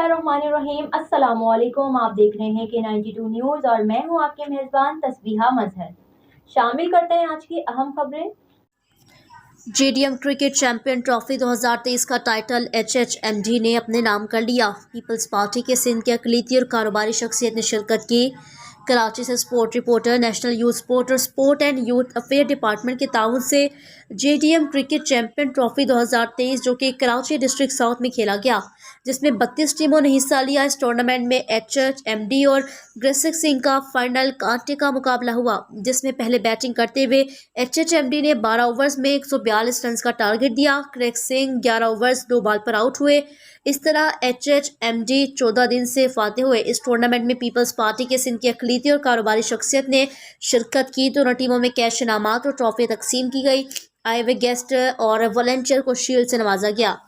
बिस्मिल्लाहिर्रहमानिर्रहीम। अस्सलाम वालेकुम। आप देख रहे हैं K92 न्यूज़ और मैं हूं आपके मेज़बान तस्बीहा मजहर। शामिल करते हैं आज की अहम खबरें। जेडीएम क्रिकेट चैंपियन ट्रॉफी 2023 का टाइटल HHMD ने अपने नाम कर लिया। पीपल्स पार्टी के सिंध के अक़लीती और कारोबारी शख्सियत ने शिरकत की। कराची से sport reporter, national youth sport और sport and youth affair department के ताउन से जेडीएम क्रिकेट चैंपियन ट्रॉफी 2023 जो कि कराची डिस्ट्रिक्ट साउथ में खेला गया, जिसमें 32 टीमों ने हिस्सा लिया। इस टूर्नामेंट में HHMD और ग्रेसिक सिंह का फाइनल कांटे का मुकाबला हुआ, जिसमें पहले बैटिंग करते हुए HHMD ने 12 ओवर्स में 142 रन का टारगेट दिया। ग्रेग सिंह 11 ओवर्स 2 बॉल पर आउट हुए। इस तरह HHMD 14 दिन से फाते हुए। इस टूर्नामेंट में पीपल्स पार्टी के सिंध की अक़लीती और कारोबारी शख्सियत ने शिरकत की। दोनों टीमों में कैश इनामात और ट्रॉफी तकसीम की गई। आए हुए गेस्ट और वॉलंटियर को शील्ड से नवाजा गया।